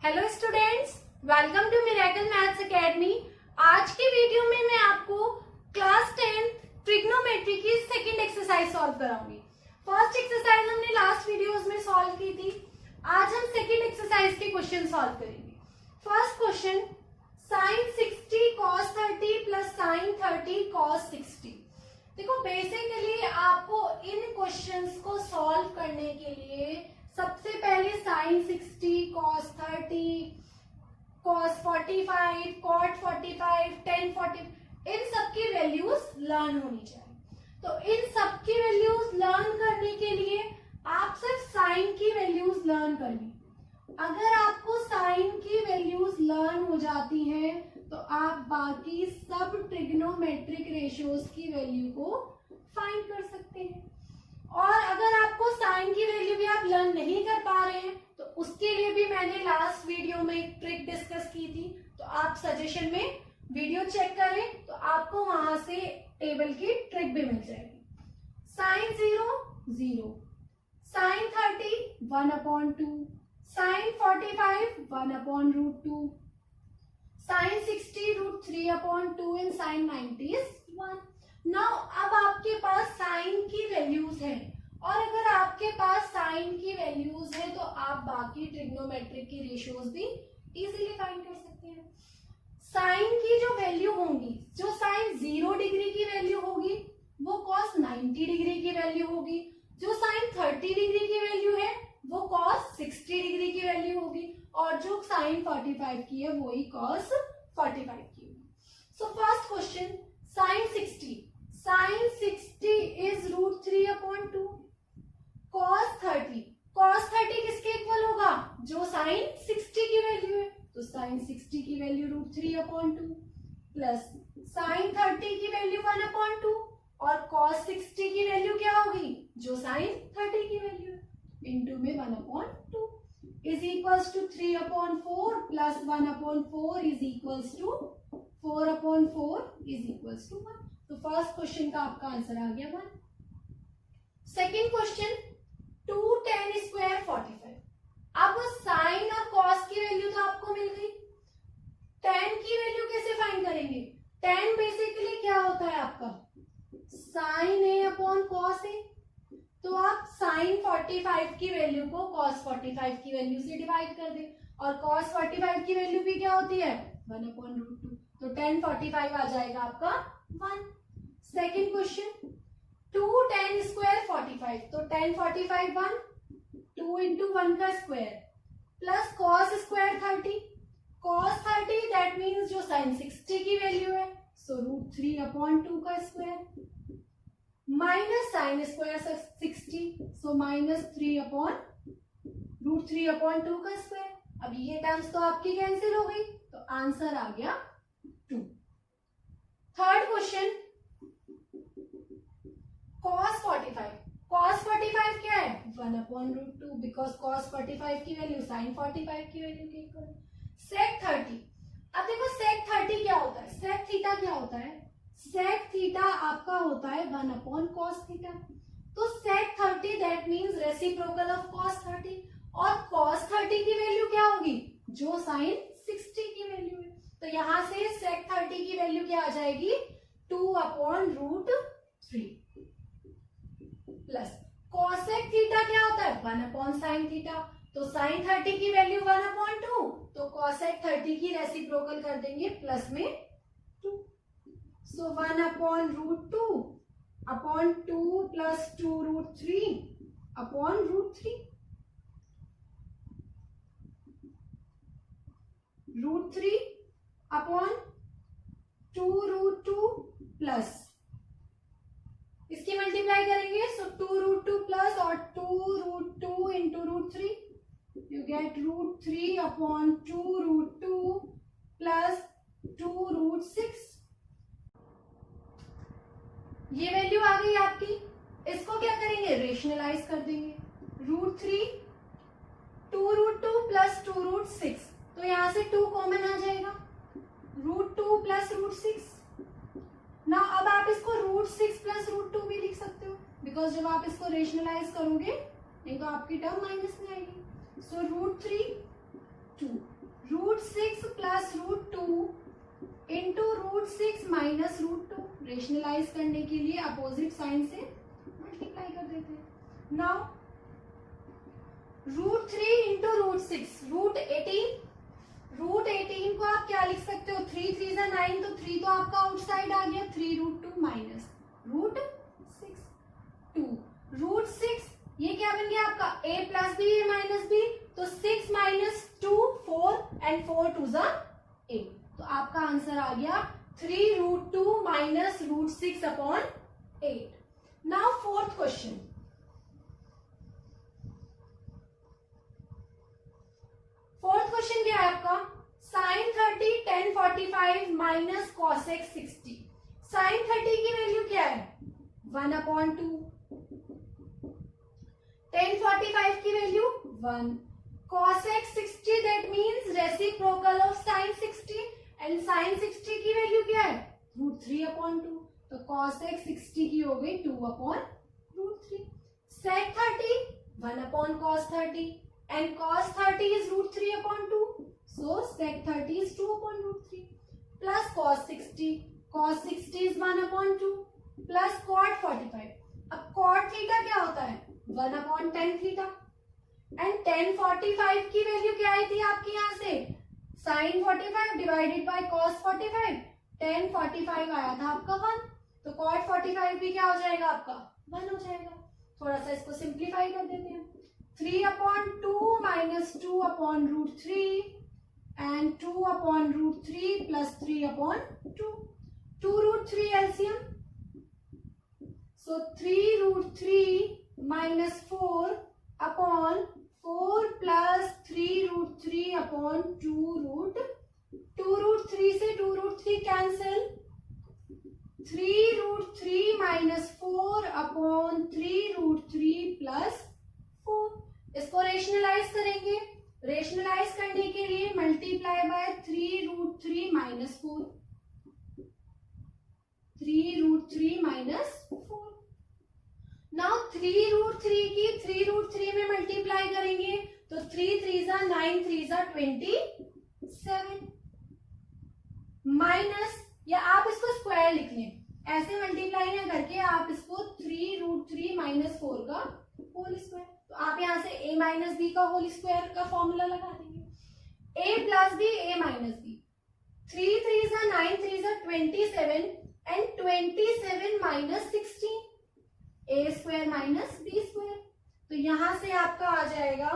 Hello students, welcome to miracle maths academy. आज की video में मैं आपको क्लास 10 ट्रिग्नोमेट्री की सेकंड एक्सरसाइज सॉल्व कराऊंगी। फर्स्ट एक्सरसाइज हमने लास्ट वीडियोस में सॉल्व की थी। आज हम सेकंड एक्सरसाइज के क्वेश्चन सॉल्व करेंगे। First question, sin 60 cos 30 plus sin 30 cos 60। देखो, बेसिकली आपको इन क्वेश्चंस को सॉल्व करने के लिए सबसे पहले sin 60, cos 30, cos 45, cot 45, tan 40 इन सब की वैल्यूज लर्न होनी चाहिए। तो इन सब की वैल्यूज लर्न करने के लिए आप सिर्फ साइन की वैल्यूज लर्न कर ली। अगर आपको साइन की वैल्यूज लर्न हो जाती हैं तो आप बाकी सब ट्रिग्नोमेट्रिक रेशियोज की वैल्यू को फाइंड कर सकते हैं। और अगर आपको साइन की वैल्यू भी आप लर्न नहीं कर पा रहे हैं तो उसके लिए भी मैंने लास्ट वीडियो में एक ट्रिक डिस्कस की थी, तो आप सजेशन में वीडियो चेक करें तो आपको वहां से टेबल की ट्रिक भी मिल जाएगी। Sine 0 0, sine 30 1/2, sine 45 1/√2, sine 60 √3/2 and sine 90 is 1। Now अब आपके पास साइन की वैल्यूज है, और अगर आपके पास साइन की वैल्यूज है तो आप बाकी ट्रिग्नोमेट्रिक की रेशियोज भी इजीली फाइंड कर सकते हैं। साइन की जो वैल्यू होंगी, जो साइन 0 डिग्री की वैल्यू होगी वो cos 90 डिग्री की वैल्यू होगी, जो साइन 30 डिग्री की वैल्यू है वो cos 60 डिग्री की वैल्यू होगी, और जो साइन 45 की है वो ही cos 45 की होगी। So first question, sine 60 is √3/2, cos 30 किसके इक्वल होगा? जो साइन 60 की वैल्यू है, तो साइन 60 की वैल्यू √3/2 प्लस साइन 30 की वैल्यू 1/2, और cos 60 की वैल्यू क्या होगी? जो साइन 30 की वैल्यू है, इनटू में 1/2 is equals to 3/4 plus 1/4 is equals to 4/4 is equals to 1। तो फर्स्ट क्वेश्चन का आपका आंसर आ गया 1। Second question, 2 tan square 45। अब साइन और कॉस की वैल्यू तो आपको मिल गई, tan की वैल्यू कैसे फाइंड करेंगे? tan बेसिकली क्या होता है आपका? Sine A/cos A। तो आप साइन 45 की वैल्यू को cos 45 की वैल्यू से डिवाइड कर दें, और cos 45 की वैल्यू भी क्या होती है? 1/√2। तो tan 45 आ जाएगा आपका 1। Second question, 2 tan square 45। तो tan 45 1, 2 इंटू 1 का square plus cos square 30, cos 30 that means जो साइन 60 की वैल्यू है, सो √3/2 का स्क्वायर माइनस साइन स्क्वायर 60, सो -3/√3/2 का स्क्वायर। अब ये टर्म्स तो आपकी कैंसिल हो गई, तो आंसर आ गया 2। थर्ड क्वेश्चन, cos 45 क्या है? 1/√2, बिकॉज cos 45 की वैल्यू sin 45 की वैल्यू के इक्वल। sec 30, अब देखो sec 30 क्या होता है? sec थीटा क्या होता है? sec थीटा आपका होता है 1/cos थीटा। तो sec 30 that means reciprocal of cos 30, और cos 30 की वैल्यू क्या होगी? जो sin 60 की वैल्यू है। तो यहां से sec 30 की वैल्यू क्या आ जाएगी? 2/√3 प्लस cosec थीटा क्या होता है? 1/sin theta. तो sin 30 की वैल्यू 1/2, तो cosec 30 की रेसिप्रोकल कर देंगे प्लस में 2। सो 1/√2/2 प्लस 2√3/√3 √3/2√2 प्लस इसकी मल्टीप्लाई करेंगे, सो 2√2 प्लस और 2√2 इंटू √3, यू गेट √3/2√2 प्लस 2√6। ये वैल्यू आ गई आपकी। इसको क्या करेंगे? रेशनलाइज कर देंगे। √3 2√2 प्लस 2√6, तो यहां से 2 कॉमन आ जाएगा, √2 प्लस √6। ना अब आप इसको √6 प्लस √2 भी लिख सकते हो, बिकॉज जब आप इसको रेशनलाइज करोगे नहीं तो आपकी टर्म माइनस में आएगी। सो √3 2 √6 प्लस √2 इंटू √6 माइनस √2। रेशनलाइज करने के लिए अपोजिट साइन से मल्टीप्लाई कर देते हैं। नाउ √3 इंटू √6 √18 को आप क्या लिख सकते हो, 3 3 जा 9, तो 3 तो आपका आउटसाइड आ गया, 3√2 माइनस √6 2 √6 ये क्या बन गया आपका a plus b a minus b, तो 6 माइनस 2 4 एंड 4 2 जा 8, तो आपका आंसर आ गया 3√2 minus √6 upon 8। Now fourth question, fourth question क्या है आपका, sin 30 tan 45 minus cosec 60। sin 30 की वैल्यू क्या है 1/2, tan 45 की value 1, cosec 60 that means reciprocal of sin 60 and sin 60 की वैल्यू क्या है √3/2, तो cosec 60 की हो गई 2/√3। sec 30 1/cos 30 and cos 30 is √3/2, so sec 30 is 2/√3 plus cos 60 is 1/2 plus cot 45। अब cot थीटा क्या होता है 1/tan थीटा, एंड tan 45 की वैल्यू क्या आई थी आपकी यहाँ से sin 45 divided by cos 45, tan 45 आया था आपका 1, तो cot 45 भी क्या हो जाएगा आपका 1 हो जाएगा। थोड़ा सा इसको सिंप्लीफाई कर देते हैं, 3/2 minus 2/√3 and 2/√3 plus 3/2, 2√3 LCM, so 3√3 minus 4 upon 4 plus 3√3 upon 2√3 से 2√3 कैंसिल, 3√3 माइनस 4 अपॉन 3√3 प्लस 4। इसको रेशनलाइज करेंगे, रेशनलाइज करने के लिए multiply by 3√3 minus 4, 3√3 minus 4। Now 3√3 की 3√3 में मल्टीप्लाई करेंगे तो 3 3 जा 9 3 जा 27 माइनस, या आप इसको स्क्वायर लिख लें, ऐसे मल्टीप्लाई ना करके आप इसको 3√3 माइनस 4 का होल स्क्वायर, तो आप यहाँ से a माइनस बी का होल स्क्वायर का फॉर्मूला लगा देंगे, a plus b a minus b, 3 3 जा 9 3 जा 27 and 27 minus 16, a square minus b square, तो यहां से आपका आ जाएगा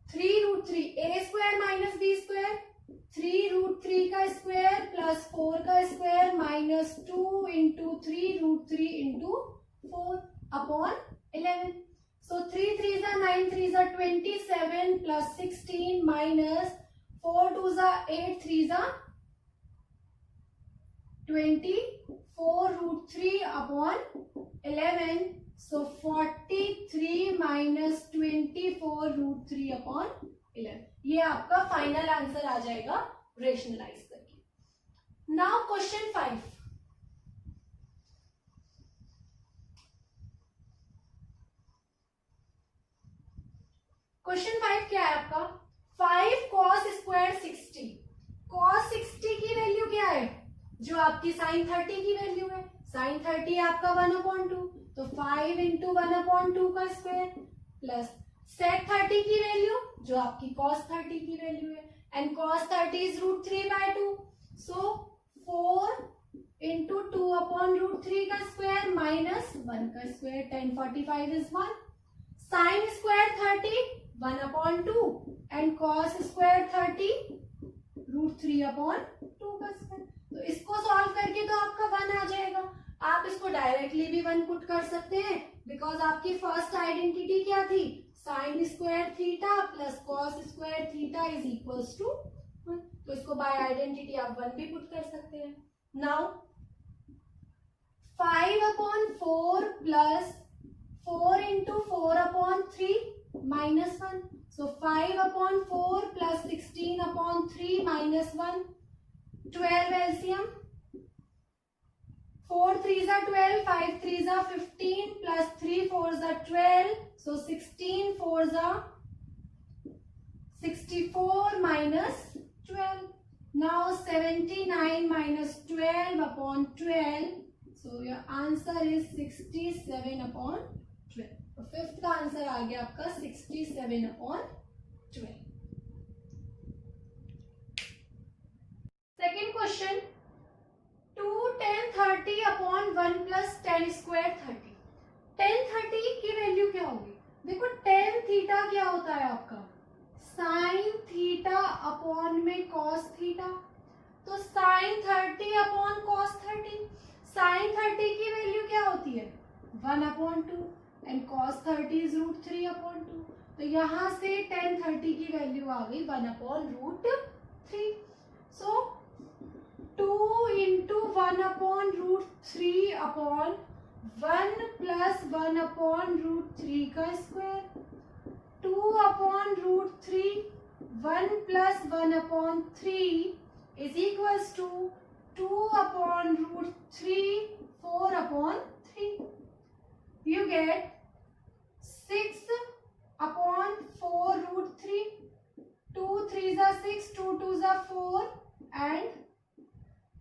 3√3 a square minus b square, 3√3 का स्क्वायर प्लस 4 का square minus 2 into 3√3 into 4 upon 11, so 3 3 जा 9 3 जा 27 प्लस 16 माइनस 4 2 जा 8 3 जा 24√3 अपॉन 11, so 43 माइनस 24√3 अपॉन 11, ये आपका फाइनल आंसर आ जाएगा रेशनलाइज करके। नाउ क्वेश्चन 5, क्वेश्चन 5 क्या है आपका 5 cos स्क्वायर 60, cos 60 की वैल्यू क्या है जो आपकी sin 30 की वैल्यू है, sin 30 आपका 1/2, तो 5 इंटू 1/2 का स्क्वायर प्लस sec 30 की वैल्यू जो आपकी cos 30 की वैल्यू है, and cos 30 is √3/2, so 4 into 2/√3 का स्क्वायर माइनस 1 का square, tan 45 is 1, sin square 30 1/2 and cos square 30 √3/2 का स्क्वायर, तो इसको सॉल्व करके तो आपका 1 आ जाएगा। आप इसको डायरेक्टली भी 1 पुट कर सकते हैं, बिकॉज आपकी फर्स्ट आइडेंटिटी क्या थी sine square theta plus cos square theta is equals to 1, तो इसको बाय आइडेंटिटी आप 1 भी पुट कर सकते हैं। नाउ 5/4 प्लस 4 इंटू 4/3 माइनस 1, सो 5/4 प्लस 16/3 माइनस 1, 12 एलसीएम, 4 3 जा 12, 5 3 जा 15 प्लस 3 4 जा 12, so 16 4 जा 64 minus 12. Now 79 minus 12 upon 12. So your answer is 67 upon 12. तो फिफ्थ का आंसर आ गया आपका 67 upon 12. Second question 2 10 30 upon 1 plus 10 square 30. 10 30 की वैल्यू क्या होगी? देखो tan थीटा क्या होता है आपका साइन थीटा अपॉन में कॉस थीटा. तो साइन 30 अपॉन कॉस 30. साइन 30 की वैल्यू क्या होती है 1/2 एंड कॉस 30 इज √3/2. तो यहां से tan 30 की वैल्यू आ गई 1/√3. सो 2 into 1/√3 अपॉन 1 प्लस 1/√3 का square. 2/√3 1 plus 1/3 is equals to 2/√3 4/3. You get 6/4√3. 2 3s are 6, 2 2s are 4 and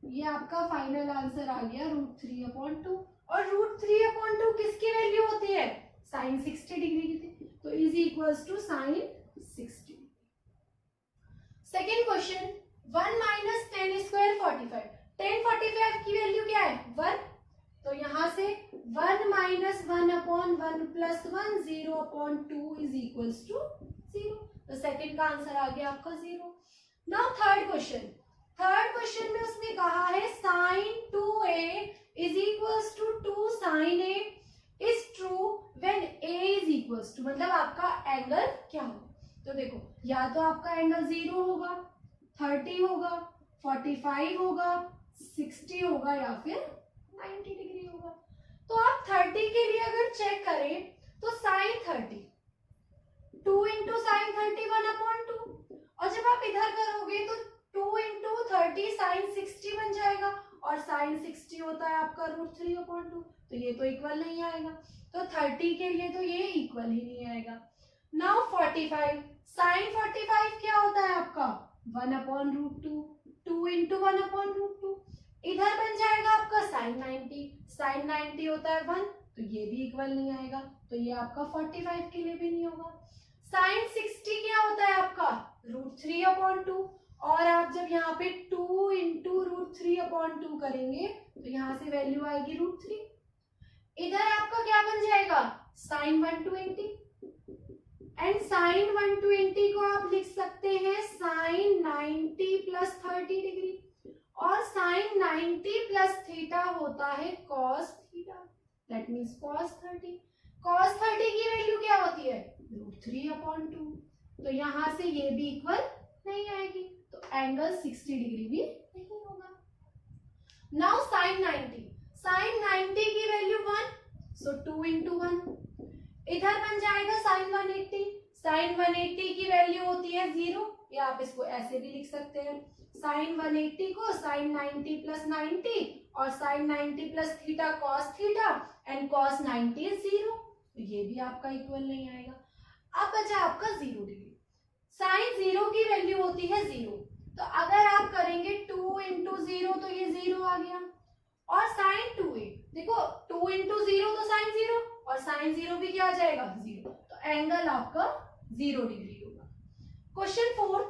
ये आपका फाइनल आंसर आ गया √3/2. और √3/2 किसकी वैल्यू होती है साइन 60 डिग्री की थी. तो is equals to sine 60. Second question 1 minus 10 square 45. 10 45 की वैल्यू क्या है 1. तो यहां से 1 minus 1/1 plus 1 0/2 is equals to 0. तो सेकेंड का आंसर आ गया आपका 0. Now third question. Third question में उसने कहा है sine 2a is equals to 2 sine a is true when a is equals to. मतलब आपका एंगल क्या होगा? तो देखो या तो आपका एंगल 0 होगा 30 होगा 45 होगा 60 होगा या फिर 90 डिग्री होगा. तो आप 30 के लिए अगर चेक करें तो साइन 30 2 इंटू साइन 30 1/2. और जब आप इधर करोगे तो 2 इंटू 30 साइन 60 बन जाएगा और साइन 60 होता है आपका √3/2. तो ये तो इक्वल नहीं आएगा. तो 30 के लिए तो ये इक्वल ही नहीं आएगा. नाउ 45 साइन 45 क्या होता है आपका 1/√2. 2 इंटू 1/√2. इधर बन जाएगा आपका साइन 90. साइन 90 होता है 1. तो ये भी इक्वल नहीं आएगा. तो ये आपका 45 के लिए भी नहीं होगा. साइन 60 क्या होता है आपका √3/2. और आप जब यहाँ पे 2 इंटू √3/2 करेंगे तो यहाँ से वैल्यू आएगी √3. इधर आपका क्या बन जाएगा साइन 120. एंड साइन 120 को आप लिख सकते हैं साइन 90 प्लस 30 डिग्री. और साइन 90 प्लस थीटा होता है cos theta. That means cos 30. Cos 30 की वैल्यू क्या होती है √3/2. तो यहां से ये भी इक्वल नहीं आएगी. तो एंगल 60 डिग्री भी नहीं होगा. Now sine 90. साइन 90 की वैल्यू 1. सो 2 इंटू 1. इधर बन जाएगा साइन 180. साइन 180 की वैल्यू होती है 0. या आप इसको ऐसे भी लिख सकते हैं साइन 180 को साइन 90 प्लस 90 और sine 90 plus theta cos theta and cos 90 is 0. तो ये भी आपका इक्वल नहीं आएगा. अब बचा आपका 0 डिग्री. साइन 0 की वैल्यू होती है 0. तो अगर आप करेंगे 2 इंटू 0 तो ये 0 आ गया. और साइन 2a देखो 2 इंटू 0 तो साइन 0 और साइन 0 भी क्या आ जाएगा 0. तो एंगल आपका 0 डिग्री होगा. Question 4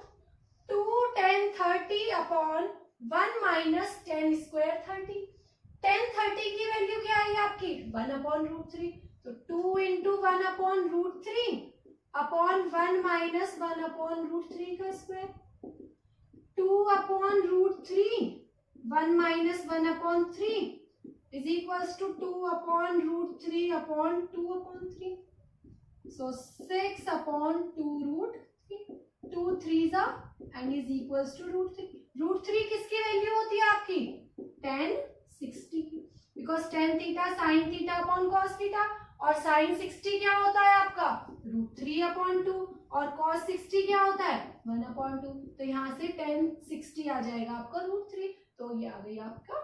2 10 30 upon 1 minus 10 square 30. 10 30 की वैल्यू क्या आई आपकी 1/√3. तो 2 इंटू 1/√3 अपॉन 1 माइनस 1/√3 का square. 2/√3 1 minus 1/3 is equals to 2/√3/2/3. So 6/2√3. 2 3s are and is equals to √3. √3 किसकी वैल्यू होती है आपकी tan 60 की. Because tan theta sine theta upon cos theta और साइन 60 क्या होता है आपका √3/2 और cos 60 क्या होता है 1/2. तो यहाँ से tan 60 आ जाएगा आपका √3. तो ये आ गई आपका